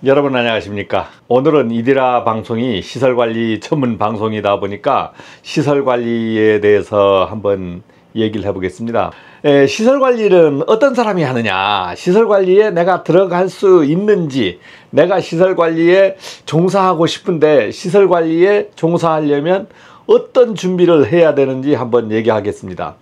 여러분 안녕하십니까. 오늘은 이디라 방송이 시설관리 전문 방송이다 보니까 시설관리에 대해서 한번 얘기를 해보겠습니다. 시설관리는 어떤 사람이 하느냐, 시설관리에 내가 들어갈 수 있는지, 내가 시설관리에 종사하고 싶은데 시설관리에 종사하려면 어떤 준비를 해야 되는지 한번 얘기하겠습니다.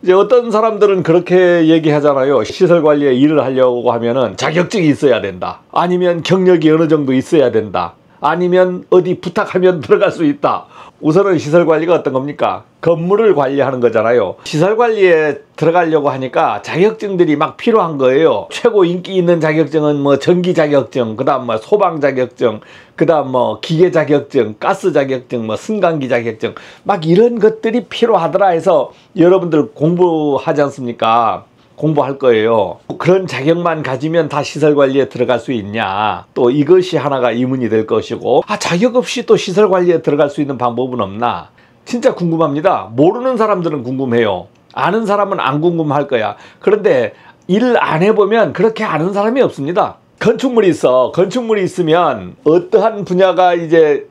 이제 어떤 사람들은 그렇게 얘기하잖아요. 시설관리에 일을 하려고 하면은 자격증이 있어야 된다. 아니면 경력이 어느 정도 있어야 된다. 아니면 어디 부탁하면 들어갈 수 있다. 우선은 시설관리가 어떤 겁니까? 건물을 관리하는 거잖아요. 시설관리에 들어가려고 하니까 자격증들이 막 필요한 거예요. 최고 인기 있는 자격증은 뭐 전기 자격증, 그 다음 뭐 소방 자격증, 그 다음 뭐 기계 자격증, 가스 자격증, 뭐 승강기 자격증, 막 이런 것들이 필요하더라 해서 여러분들 공부하지 않습니까? 공부할 거예요. 그런 자격만 가지면 다 시설관리에 들어갈 수 있냐, 또 이것이 하나가 의문이 될 것이고, 자격 없이 또 시설관리에 들어갈 수 있는 방법은 없나, 진짜 궁금합니다. 모르는 사람들은 궁금해요. 아는 사람은 안 궁금할 거야. 그런데 일을 안 해보면 그렇게 아는 사람이 없습니다. 건축물이 있어. 건축물이 있으면 어떠한 분야가 이제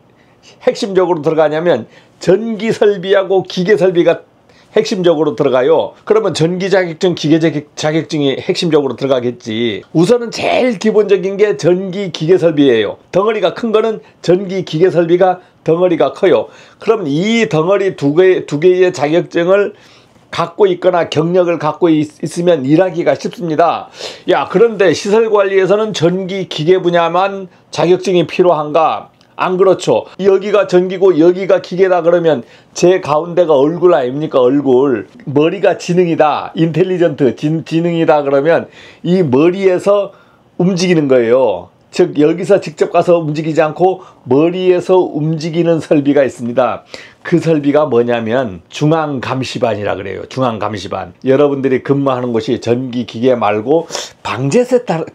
핵심적으로 들어가냐면 전기 설비하고 기계 설비가 핵심적으로 들어가요. 그러면 전기 자격증, 기계 자격증이 핵심적으로 들어가겠지. 우선은 제일 기본적인 게 전기 기계 설비예요. 덩어리가 큰 거는 전기 기계 설비가 덩어리가 커요. 그럼 이 덩어리 두 개의 자격증을 갖고 있거나 경력을 갖고 있으면 일하기가 쉽습니다. 그런데 시설관리에서는 전기 기계 분야만 자격증이 필요한가? 안 그렇죠. 여기가 전기고 여기가 기계다 그러면 제 가운데가 얼굴 아닙니까? 얼굴. 머리가 지능이다. 인텔리전트, 지능이다 그러면 이 머리에서 움직이는 거예요. 즉 여기서 직접 가서 움직이지 않고 머리에서 움직이는 설비가 있습니다. 그 설비가 뭐냐면 중앙감시반이라 그래요. 중앙감시반. 여러분들이 근무하는 곳이 전기기계 말고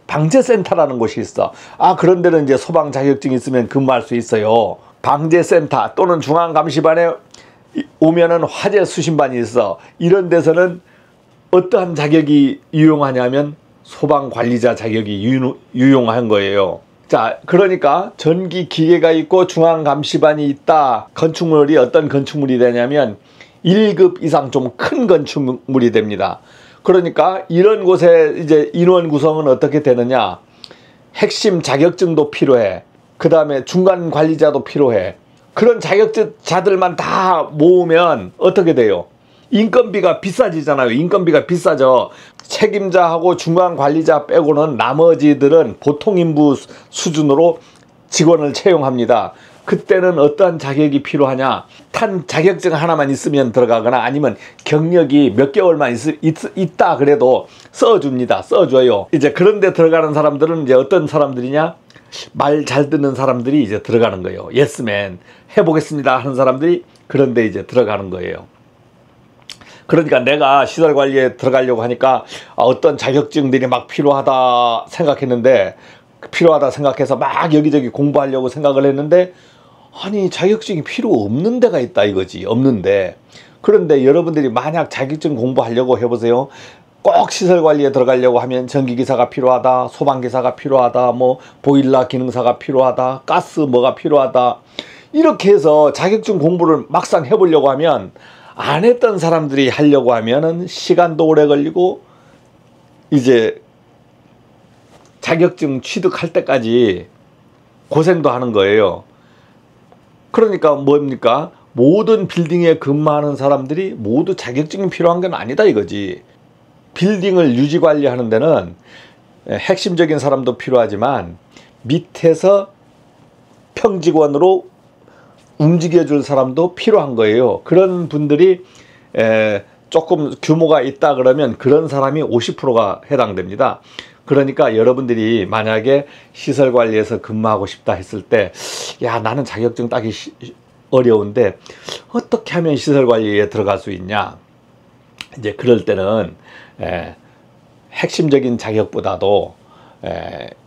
방재센터라는 곳이 있어. 그런 데는 이제 소방 자격증이 있으면 근무할 수 있어요. 방재센터 또는 중앙감시반에 오면은 화재 수신반이 있어. 이런 데서는 어떠한 자격이 유용하냐면 소방관리자 자격이 유용한 거예요. 자, 그러니까 전기 기계가 있고 중앙감시반이 있다. 건축물이 어떤 건축물이 되냐면 1급 이상 좀 큰 건축물이 됩니다. 그러니까 이런 곳에 이제 인원 구성은 어떻게 되느냐? 핵심 자격증도 필요해. 그 다음에 중간 관리자도 필요해. 그런 자격자들만 다 모으면 어떻게 돼요? 인건비가 비싸지잖아요. 인건비가 비싸죠. 책임자하고 중간 관리자 빼고는 나머지들은 보통 인부 수준으로 직원을 채용합니다. 그때는 어떠한 자격이 필요하냐? 탄 자격증 하나만 있으면 들어가거나 아니면 경력이 몇 개월만 있다 그래도 써줍니다. 써줘요. 이제 그런데 들어가는 사람들은 이제 어떤 사람들이냐? 말 잘 듣는 사람들이 이제 들어가는 거예요. 예스맨 해보겠습니다 하는 사람들이 그런데 이제 들어가는 거예요. 그러니까 내가 시설관리에 들어가려고 하니까 어떤 자격증들이 막 필요하다 생각해서 막 여기저기 공부하려고 생각을 했는데, 아니 자격증이 필요 없는 데가 있다 이거지. 없는데. 그런데 여러분들이 만약 자격증 공부하려고 해보세요. 꼭 시설관리에 들어가려고 하면 전기기사가 필요하다, 소방기사가 필요하다, 뭐 보일러 기능사가 필요하다, 가스 뭐가 필요하다, 이렇게 해서 자격증 공부를 막상 해보려고 하면, 안 했던 사람들이 하려고 하면은 시간도 오래 걸리고 이제 자격증 취득할 때까지 고생도 하는 거예요. 그러니까 뭡니까? 모든 빌딩에 근무하는 사람들이 모두 자격증이 필요한 건 아니다 이거지. 빌딩을 유지 관리하는 데는 핵심적인 사람도 필요하지만 밑에서 평직원으로 움직여줄 사람도 필요한 거예요. 그런 분들이 조금 규모가 있다 그러면 그런 사람이 50%가 해당됩니다. 그러니까 여러분들이 만약에 시설관리에서 근무하고 싶다 했을 때, 나는 자격증 따기 어려운데 어떻게 하면 시설관리에 들어갈 수 있냐? 이제 그럴 때는 핵심적인 자격보다도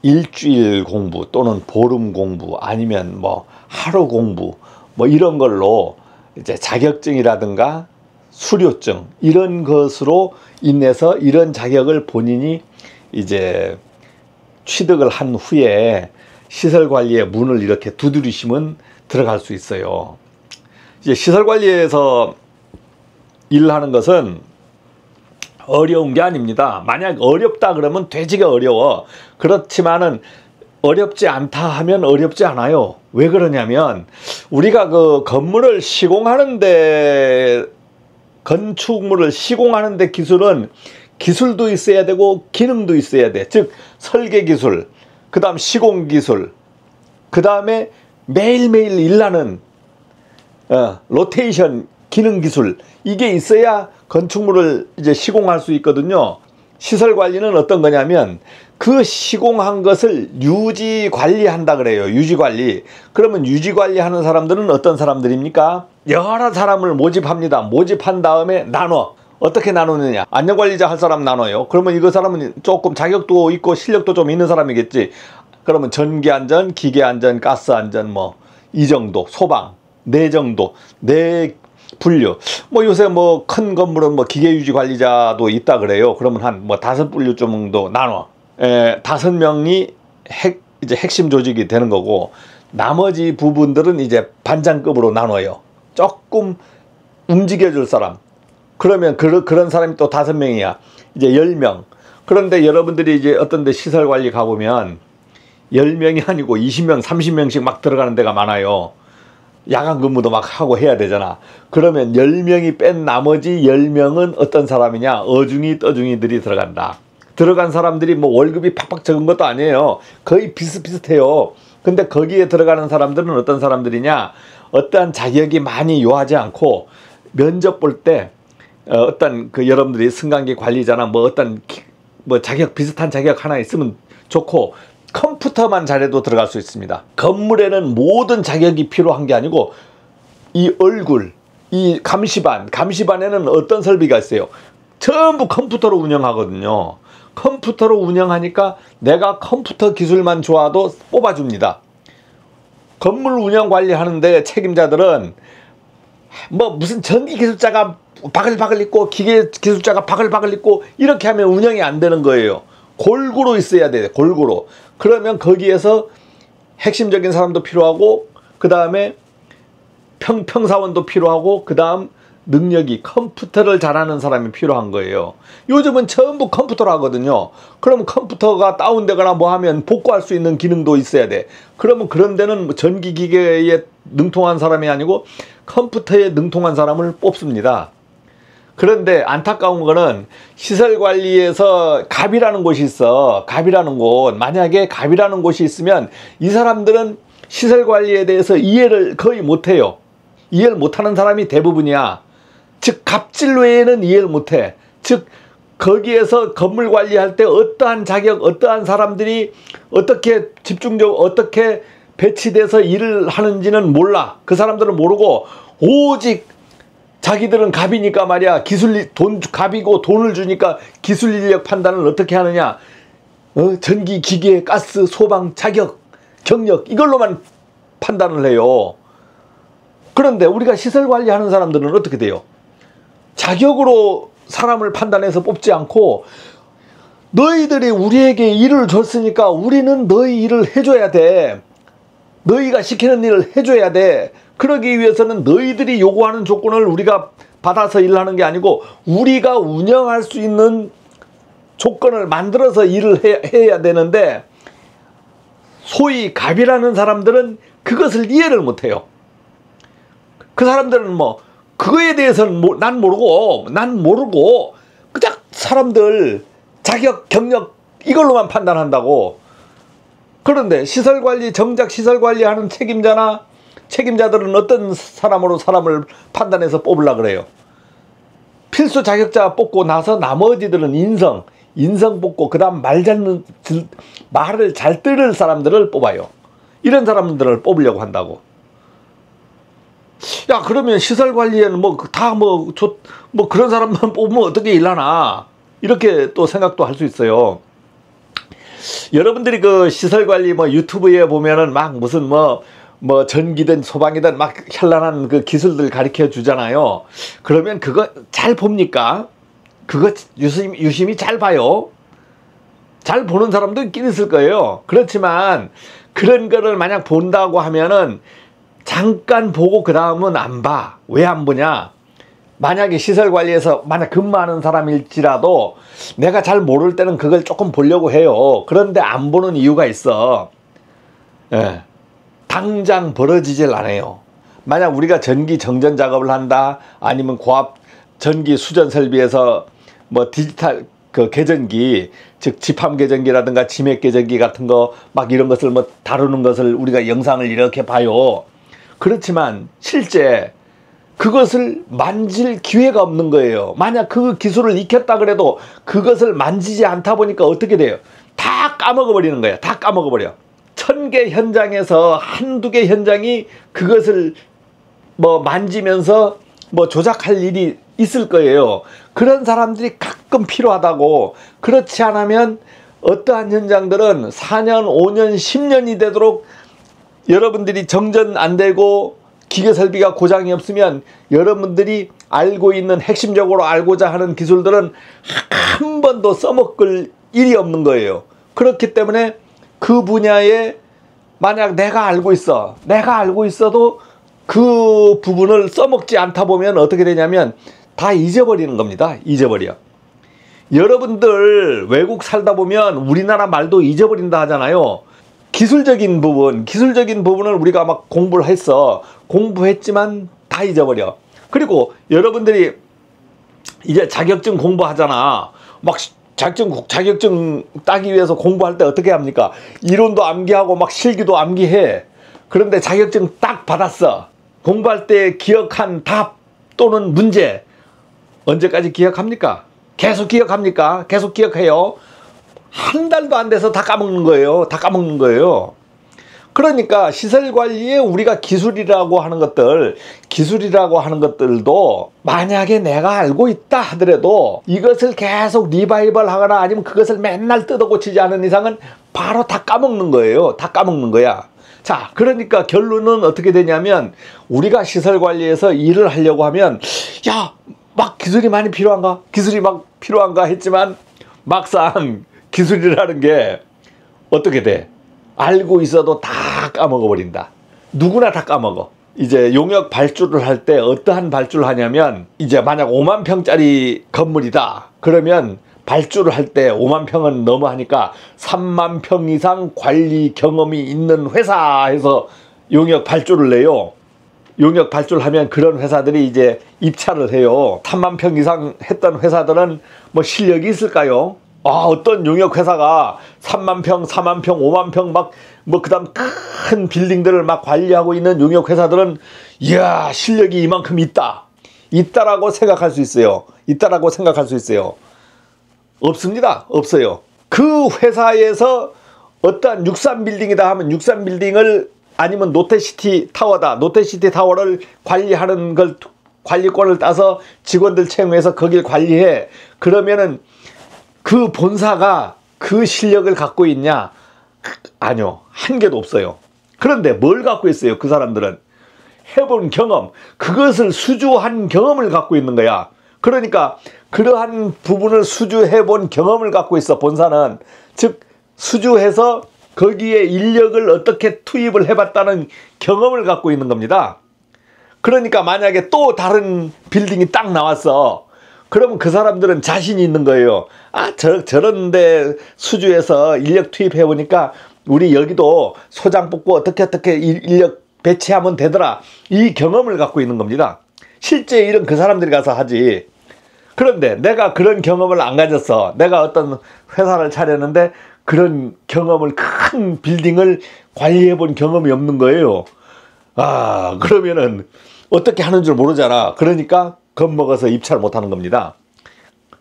일주일 공부 또는 보름 공부 아니면 뭐 하루 공부 뭐 이런 걸로 이제 자격증이라든가 수료증 이런 것으로 인해서 이런 자격을 본인이 이제 취득을 한 후에 시설관리의 문을 이렇게 두드리시면 들어갈 수 있어요. 이제 시설관리에서 일을 하는 것은 어려운 게 아닙니다. 만약 어렵다 그러면 되지가 어려워. 그렇지만은 어렵지 않다 하면 어렵지 않아요. 왜 그러냐면 우리가 그 건물을 시공하는데, 건축물을 시공하는데 기술도 있어야 되고 기능도 있어야 돼. 즉 설계 기술, 그 다음 시공 기술, 그 다음에 매일매일 일하는 로테이션 기능 기술, 이게 있어야 건축물을 이제 시공할 수 있거든요. 시설 관리는 어떤 거냐면 그 시공한 것을 유지 관리한다 그래요. 유지 관리. 그러면 유지 관리하는 사람들은 어떤 사람들입니까? 여러 사람을 모집합니다. 모집한 다음에 나눠. 어떻게 나누느냐? 안전관리자 할 사람 나눠요. 그러면 이거 사람은 조금 자격도 있고 실력도 좀 있는 사람이겠지. 그러면 전기안전, 기계안전, 가스안전 뭐 이 정도, 소방 네 정도, 네 분류. 뭐 요새 뭐 큰 건물은 뭐 기계유지 관리자도 있다 그래요. 그러면 한 뭐 5분류 정도 나눠. 5명이 이제 핵심 조직이 되는 거고, 나머지 부분들은 이제 반장급으로 나눠요. 조금 움직여줄 사람. 그러면 그런 사람이 또 5명이야. 이제 10명. 그런데 여러분들이 이제 어떤 데 시설 관리 가보면 10명이 아니고 20명, 30명씩 막 들어가는 데가 많아요. 야간 근무도 막 하고 해야 되잖아. 그러면 10명이 뺀 나머지 10명은 어떤 사람이냐? 어중이 떠중이들이 들어간다. 들어간 사람들이 뭐 월급이 팍팍 적은 것도 아니에요. 거의 비슷비슷해요. 근데 거기에 들어가는 사람들은 어떤 사람들이냐? 어떠한 자격이 많이 요하지 않고 면접 볼 때 어떤 그 여러분들이 승강기 관리자나 뭐 어떤 뭐 자격 비슷한 자격 하나 있으면 좋고, 컴퓨터만 잘해도 들어갈 수 있습니다. 건물에는 모든 자격이 필요한 게 아니고 이 얼굴, 이 감시반에는 어떤 설비가 있어요? 전부 컴퓨터로 운영하거든요. 컴퓨터로 운영하니까 내가 컴퓨터 기술만 좋아도 뽑아줍니다. 건물 운영 관리하는데 책임자들은 뭐 무슨 전기 기술자가 바글바글 있고 기계 기술자가 바글바글 있고 이렇게 하면 운영이 안 되는 거예요. 골고루 있어야 돼. 골고루. 그러면 거기에서 핵심적인 사람도 필요하고, 그 다음에 평사원도 필요하고, 그 다음 능력이 컴퓨터를 잘하는 사람이 필요한 거예요. 요즘은 전부 컴퓨터로 하거든요. 그럼 컴퓨터가 다운되거나 뭐 하면 복구할 수 있는 기능도 있어야 돼. 그러면 그런 데는 전기기계에 능통한 사람이 아니고 컴퓨터에 능통한 사람을 뽑습니다. 그런데 안타까운 거는 시설관리에서 갑이라는 곳이 있어. 갑이라는 곳. 만약에 갑이라는 곳이 있으면 이 사람들은 시설관리에 대해서 이해를 거의 못해요. 이해를 못하는 사람이 대부분이야. 즉 갑질 외에는 이해를 못해. 즉 거기에서 건물 관리할 때 어떠한 자격, 어떠한 사람들이 어떻게 집중적으로 어떻게 배치돼서 일을 하는지는 몰라. 그 사람들은 모르고 오직 자기들은 갑이니까 말이야. 갑이고 돈을 주니까 기술 인력 판단을 어떻게 하느냐. 전기, 기계, 가스, 소방, 자격, 경력 이걸로만 판단을 해요. 그런데 우리가 시설 관리하는 사람들은 어떻게 돼요? 자격으로 사람을 판단해서 뽑지 않고 너희들이 우리에게 일을 줬으니까 우리는 너희 일을 해줘야 돼. 너희가 시키는 일을 해줘야 돼. 그러기 위해서는 너희들이 요구하는 조건을 우리가 받아서 일하는 게 아니고 우리가 운영할 수 있는 조건을 만들어서 일을 해야 되는데, 소위 갑이라는 사람들은 그것을 이해를 못해요. 그 사람들은 뭐 그거에 대해서는 난 모르고 그냥 사람들 자격, 경력 이걸로만 판단한다고. 그런데 시설관리, 정작 시설관리하는 책임자들은 어떤 사람으로 사람을 판단해서 뽑으려고 그래요? 필수 자격자 뽑고 나서 나머지들은 인성 뽑고 그 다음 말을 잘 들을 사람들을 뽑아요. 이런 사람들을 뽑으려고 한다고. 야, 그러면 시설관리에는 뭐 그런 사람만 뽑으면 어떻게 일하나, 이렇게 또 생각도 할 수 있어요. 여러분들이 그 시설관리 뭐 유튜브에 보면은 막 무슨 뭐 전기든 소방이든 막 현란한 그 기술들 가르쳐 주잖아요. 그러면 그거 잘 봅니까? 그거 유심히 잘 봐요. 잘 보는 사람도 있긴 있을 거예요. 그렇지만 그런 거를 만약 본다고 하면은 잠깐 보고 그 다음은 안 봐. 왜 안 보냐? 만약에 시설관리에서 만약 근무하는 사람일지라도 내가 잘 모를 때는 그걸 조금 보려고 해요. 그런데 안 보는 이유가 있어. 예. 당장 벌어지질 않아요. 만약 우리가 전기 정전 작업을 한다, 아니면 고압 전기 수전 설비에서 뭐 디지털 그 계전기, 즉 집함 계전기라든가 지맥 계전기 같은 거 막 이런 것을 뭐 다루는 것을 우리가 영상을 이렇게 봐요. 그렇지만 실제 그것을 만질 기회가 없는 거예요. 만약 그 기술을 익혔다 그래도 그것을 만지지 않다 보니까 어떻게 돼요? 다 까먹어 버리는 거예요. 다 까먹어 버려. 1000개 현장에서 한두 개 현장이 그것을 뭐 만지면서 뭐 조작할 일이 있을 거예요. 그런 사람들이 가끔 필요하다고. 그렇지 않으면 어떠한 현장들은 4년, 5년, 10년이 되도록 여러분들이 정전 안 되고 기계 설비가 고장이 없으면 여러분들이 알고 있는 핵심적으로 알고자 하는 기술들은 한 번도 써먹을 일이 없는 거예요. 그렇기 때문에 그 분야에 만약 내가 알고 있어도 그 부분을 써먹지 않다 보면 어떻게 되냐면 다 잊어버리는 겁니다. 잊어버려. 여러분들 외국 살다 보면 우리나라 말도 잊어버린다 하잖아요. 기술적인 부분을 우리가 막 공부했지만 다 잊어버려. 그리고 여러분들이 이제 자격증 공부하잖아. 막 자격증 따기 위해서 공부할 때 어떻게 합니까? 이론도 암기하고 막 실기도 암기해. 그런데 자격증 딱 받았어. 공부할 때 기억한 답 또는 문제 언제까지 기억합니까? 계속 기억합니까? 계속 기억해요. 한 달도 안 돼서 다 까먹는 거예요. 다 까먹는 거예요. 그러니까 시설관리에 우리가 기술이라고 하는 것들도 만약에 내가 알고 있다 하더라도 이것을 계속 리바이벌 하거나 아니면 그것을 맨날 뜯어 고치지 않은 이상은 바로 다 까먹는 거예요. 다 까먹는 거야. 자, 그러니까 결론은 어떻게 되냐면 우리가 시설관리에서 일을 하려고 하면 야, 막 기술이 많이 필요한가? 기술이 막 필요한가 했지만 막상 기술이라는 게 어떻게 돼? 알고 있어도 다 까먹어 버린다. 누구나 다 까먹어. 이제 용역 발주를 할 때 어떠한 발주를 하냐면 이제 만약 5만 평짜리 건물이다. 그러면 발주를 할 때 5만 평은 너무 하니까 3만 평 이상 관리 경험이 있는 회사에서 용역 발주를 내요. 용역 발주를 하면 그런 회사들이 이제 입찰을 해요. 3만 평 이상 했던 회사들은 뭐 실력이 있을까요? 어떤 용역 회사가 3만 평, 4만 평, 5만 평 막 뭐 그다음 큰 빌딩들을 막 관리하고 있는 용역 회사들은 이야, 실력이 이만큼 있다라고 생각할 수 있어요. 없습니다. 없어요. 그 회사에서 어떠한 63빌딩이다 하면 63빌딩을 아니면 노태시티 타워다. 노태시티 타워를 관리하는 걸 관리권을 따서 직원들 채용해서 거길 관리해. 그러면은 그 본사가 그 실력을 갖고 있냐? 아니요. 한 개도 없어요. 그런데 뭘 갖고 있어요? 그 사람들은 해본 경험, 그것을 수주한 경험을 갖고 있는 거야. 그러니까 그러한 부분을 수주해본 경험을 갖고 있어. 본사는 즉 수주해서 거기에 인력을 어떻게 투입을 해봤다는 경험을 갖고 있는 겁니다. 그러니까 만약에 또 다른 빌딩이 딱 나왔어. 그러면 그 사람들은 자신이 있는 거예요. 저런데 수주해서 인력 투입해보니까 우리 여기도 소장 뽑고 어떻게 인력 배치하면 되더라. 이 경험을 갖고 있는 겁니다. 실제 일은 그 사람들이 가서 하지. 그런데 내가 그런 경험을 안 가졌어. 내가 어떤 회사를 차렸는데 그런 경험을, 큰 빌딩을 관리해본 경험이 없는 거예요. 그러면은 어떻게 하는 줄 모르잖아. 그러니까 겁먹어서 입찰 못하는 겁니다.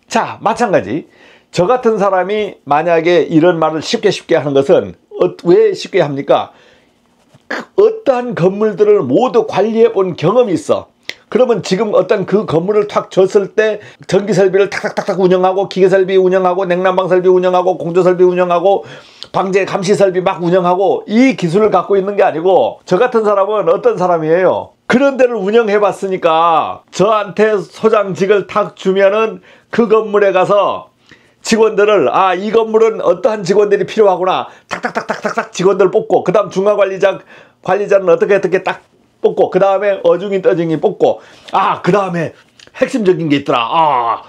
자, 마찬가지. 저 같은 사람이 만약에 이런 말을 쉽게 하는 것은 왜 쉽게 합니까? 어떠한 건물들을 모두 관리해 본 경험이 있어. 그러면 지금 어떤 그 건물을 탁 줬을 때 전기 설비를 탁탁탁 운영하고 기계 설비 운영하고 냉난방 설비 운영하고 공조 설비 운영하고 방제 감시 설비 막 운영하고 이 기술을 갖고 있는 게 아니고 저 같은 사람은 어떤 사람이에요? 그런 데를 운영해 봤으니까 저한테 소장직을 탁 주면은 그 건물에 가서 직원들을 이 건물은 어떠한 직원들이 필요하구나 탁탁탁탁탁탁 직원들 뽑고, 그 다음 관리자는 어떻게 딱 뽑고, 그 다음에 어중이 떠중이 뽑고, 그 다음에 핵심적인 게 있더라.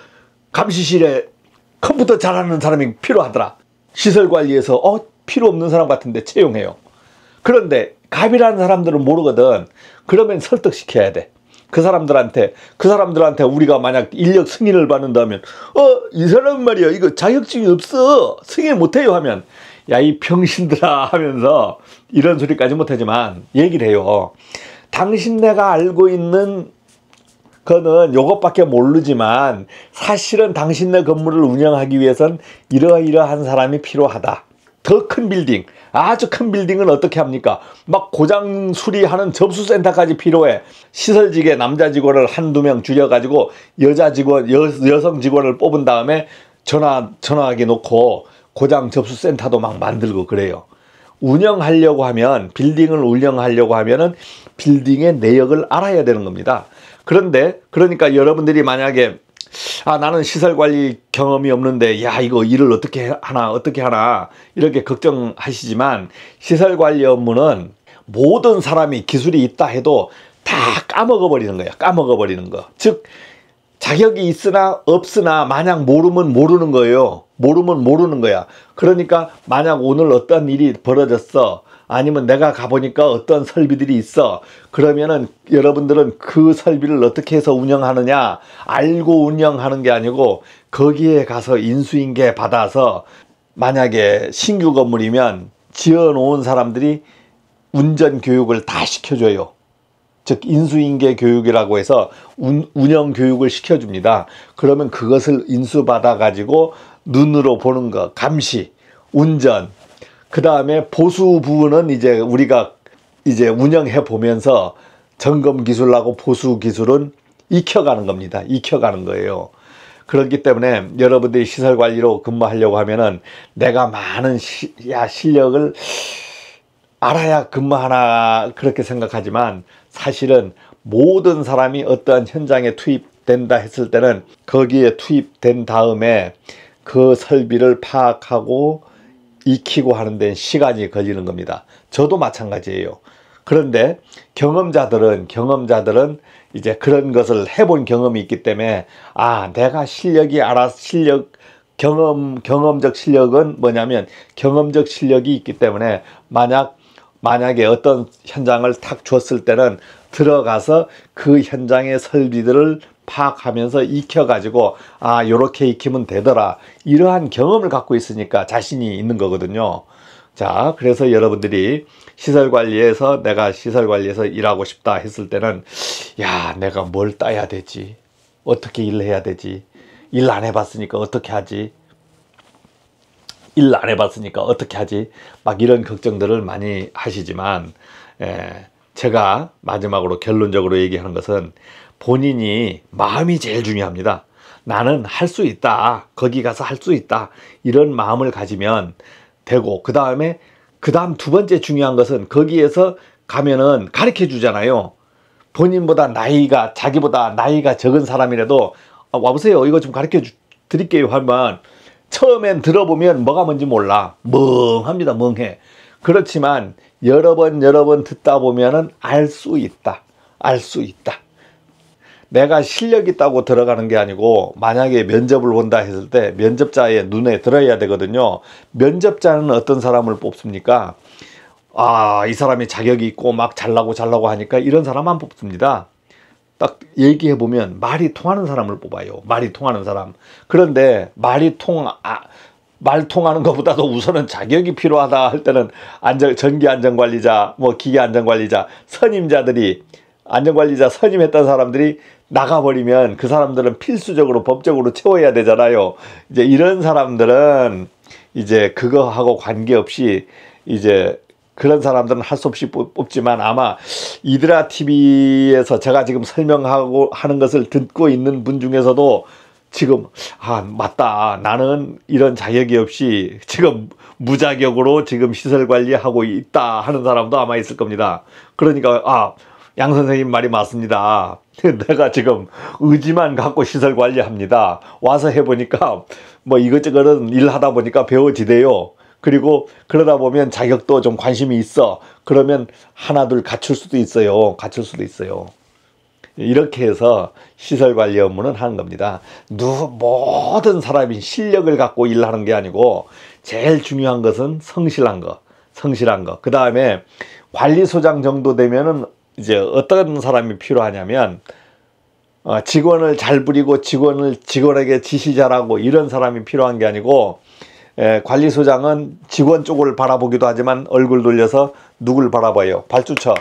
감시실에 컴퓨터 잘하는 사람이 필요하더라. 시설관리에서 필요 없는 사람 같은데 채용해요. 그런데 갑이라는 사람들은 모르거든. 그러면 설득시켜야 돼. 그 사람들한테 우리가 만약 인력 승인을 받는다면 이 사람 말이야 이거 자격증이 없어 승인 못해요 하면, 야 이 병신들아 하면서 이런 소리까지 못하지만 얘기를 해요. 당신네가 알고 있는 거는 요것밖에 모르지만 사실은 당신네 건물을 운영하기 위해선 이러이러한 사람이 필요하다. 더 큰 빌딩, 아주 큰 빌딩은 어떻게 합니까? 막 고장 수리하는 접수센터까지 필요해. 시설직에 남자 직원을 한두 명 줄여가지고 여성 직원을 뽑은 다음에 전화기 놓고 고장 접수센터도 막 만들고 그래요. 운영하려고 하면, 빌딩을 운영하려고 하면은 빌딩의 내역을 알아야 되는 겁니다. 그러니까 여러분들이 만약에 나는 시설관리 경험이 없는데 이거 일을 어떻게 하나 이렇게 걱정하시지만, 시설관리 업무는 모든 사람이 기술이 있다 해도 다 까먹어 버리는 거야. 즉 자격이 있으나 없으나 마냥 모르면 모르는 거예요. 모르는 거야. 그러니까 만약 오늘 어떤 일이 벌어졌어, 아니면 내가 가보니까 어떤 설비들이 있어, 그러면은 여러분들은 그 설비를 어떻게 해서 운영하느냐 알고 운영하는 게 아니고, 거기에 가서 인수인계 받아서, 만약에 신규 건물이면 지어놓은 사람들이 운전 교육을 다 시켜줘요. 즉 인수인계 교육이라고 해서 운영 교육을 시켜줍니다. 그러면 그것을 인수받아 가지고 눈으로 보는 거, 감시, 운전, 그 다음에 보수 부분은 이제 우리가 운영해 보면서 점검 기술하고 보수 기술은 익혀가는 겁니다. 익혀가는 거예요. 그렇기 때문에 여러분들이 시설관리로 근무하려고 하면은 내가 많은 실력을 알아야 근무하나 그렇게 생각하지만, 사실은 모든 사람이 어떠한 현장에 투입된다 했을 때는 거기에 투입된 다음에 그 설비를 파악하고 익히고 하는 데는 시간이 걸리는 겁니다. 저도 마찬가지예요. 그런데 경험자들은 이제 그런 것을 해본 경험이 있기 때문에 내가 경험적 실력은 뭐냐면, 경험적 실력이 있기 때문에 만약에 어떤 현장을 탁 줬을 때는 들어가서 그 현장의 설비들을 파악하면서 익혀가지고 요렇게 익히면 되더라, 이러한 경험을 갖고 있으니까 자신이 있는 거거든요. 자, 그래서 여러분들이 내가 시설관리에서 일하고 싶다 했을 때는 내가 뭘 따야 되지, 어떻게 일을 해야 되지, 일 안 해봤으니까 어떻게 하지, 막 이런 걱정들을 많이 하시지만, 제가 마지막으로 결론적으로 얘기하는 것은, 본인이 마음이 제일 중요합니다. 나는 할 수 있다, 거기 가서 할 수 있다, 이런 마음을 가지면 되고, 그 다음 두 번째 중요한 것은, 거기에서 가면은 가르쳐 주잖아요. 자기보다 나이가 적은 사람이라도 와보세요, 이거 좀 가르쳐 드릴게요 하면, 처음엔 들어보면 뭐가 뭔지 몰라. 멍합니다. 멍해. 그렇지만 여러 번 듣다 보면은 알 수 있다. 내가 실력 있다고 들어가는 게 아니고, 만약에 면접을 본다 했을 때 면접자의 눈에 들어야 되거든요. 면접자는 어떤 사람을 뽑습니까? 이 사람이 자격이 있고 막 잘나고 하니까 이런 사람만 뽑습니다. 딱 얘기해보면 말이 통하는 사람을 뽑아요. 말이 통하는 사람. 그런데 말 통하는 것보다도 우선은 자격이 필요하다 할 때는 전기안전관리자, 기계안전관리자, 안전관리자 선임했던 사람들이 나가버리면 그 사람들은 필수적으로 법적으로 채워야 되잖아요. 이제 이런 사람들은 이제 그거하고 관계없이 그런 사람들은 할 수 없이 뽑지만, 아마 이드라 TV에서 제가 지금 설명하고 하는 것을 듣고 있는 분 중에서도 지금 맞다, 나는 이런 자격이 없이 지금 무자격으로 지금 시설 관리하고 있다 하는 사람도 아마 있을 겁니다. 그러니까 양 선생님 말이 맞습니다. 내가 지금 의지만 갖고 시설 관리합니다. 와서 해보니까 뭐 이것저것 일하다 보니까 배워지대요. 그리고 그러다 보면 자격도 좀 관심이 있어. 그러면 하나둘 갖출 수도 있어요. 갖출 수도 있어요. 이렇게 해서 시설 관리 업무는 하는 겁니다. 모든 사람이 실력을 갖고 일하는 게 아니고 제일 중요한 것은 성실한 거. 그 다음에 관리소장 정도 되면은 이제 어떤 사람이 필요하냐면 직원을 잘 부리고 직원에게 지시 잘하고 이런 사람이 필요한 게 아니고, 관리소장은 직원 쪽을 바라보기도 하지만 얼굴 돌려서 누굴 바라봐요? 발주처,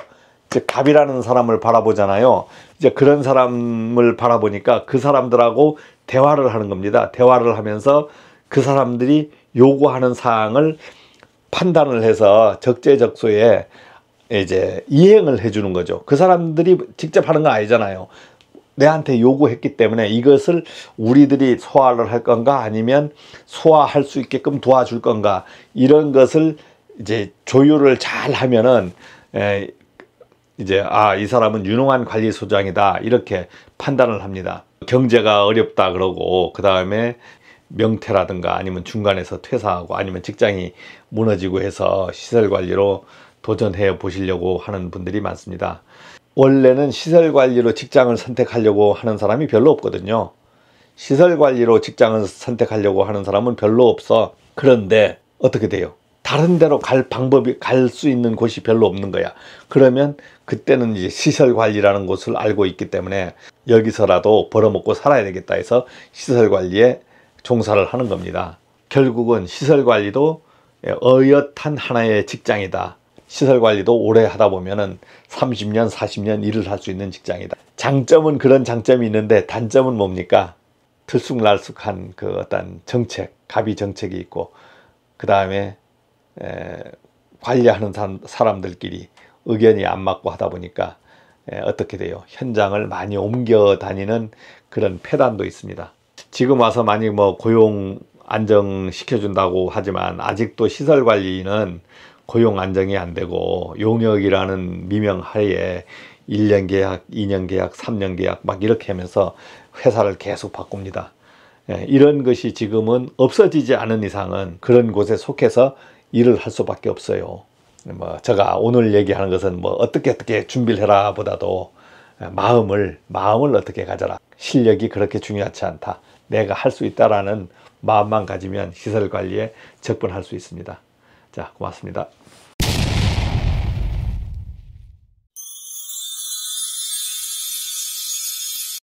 즉 갑이라는 사람을 바라보잖아요. 이제 그런 사람을 바라보니까 그 사람들하고 대화를 하는 겁니다. 대화를 하면서 그 사람들이 요구하는 사항을 판단을 해서 적재적소에 이제 이행을 해주는 거죠. 그 사람들이 직접 하는 거 아니잖아요. 내한테 요구했기 때문에 이것을 우리들이 소화를 할 건가 아니면 소화할 수 있게끔 도와줄 건가, 이런 것을 이제 조율을 잘 하면은 이제 이 사람은 유능한 관리소장이다 이렇게 판단을 합니다. 경제가 어렵다 그러고, 그 다음에 명퇴라든가 아니면 중간에서 퇴사하고 아니면 직장이 무너지고 해서 시설관리로 도전해 보시려고 하는 분들이 많습니다. 원래는 시설관리로 직장을 선택하려고 하는 사람이 별로 없거든요. 시설관리로 직장을 선택하려고 하는 사람은 별로 없어. 그런데 어떻게 돼요? 다른 데로 갈 수 있는 곳이 별로 없는 거야. 그러면 그때는 이제 시설관리라는 곳을 알고 있기 때문에 여기서라도 벌어먹고 살아야 되겠다 해서 시설관리에 종사를 하는 겁니다. 결국은 시설관리도 어엿한 하나의 직장이다. 시설관리도 오래 하다 보면은 30년, 40년 일을 할 수 있는 직장이다. 장점은 그런 장점이 있는데 단점은 뭡니까? 들쑥날쑥한 그 어떤 정책, 갑이 정책이 있고, 그 다음에 관리하는 사람들끼리 의견이 안 맞고 하다 보니까 어떻게 돼요? 현장을 많이 옮겨 다니는 그런 폐단도 있습니다. 지금 와서 많이 뭐 고용 안정시켜준다고 하지만 아직도 시설관리는 고용 안정이 안 되고 용역이라는 미명 하에 1년 계약, 2년 계약, 3년 계약 막 이렇게 하면서 회사를 계속 바꿉니다. 이런 것이 지금은 없어지지 않은 이상은 그런 곳에 속해서 일을 할 수밖에 없어요. 뭐 제가 오늘 얘기하는 것은 뭐 어떻게 준비를 해라 보다도 마음을 어떻게 가져라. 실력이 그렇게 중요하지 않다. 내가 할 수 있다라는 마음만 가지면 시설 관리에 접근할 수 있습니다. 자, 고맙습니다.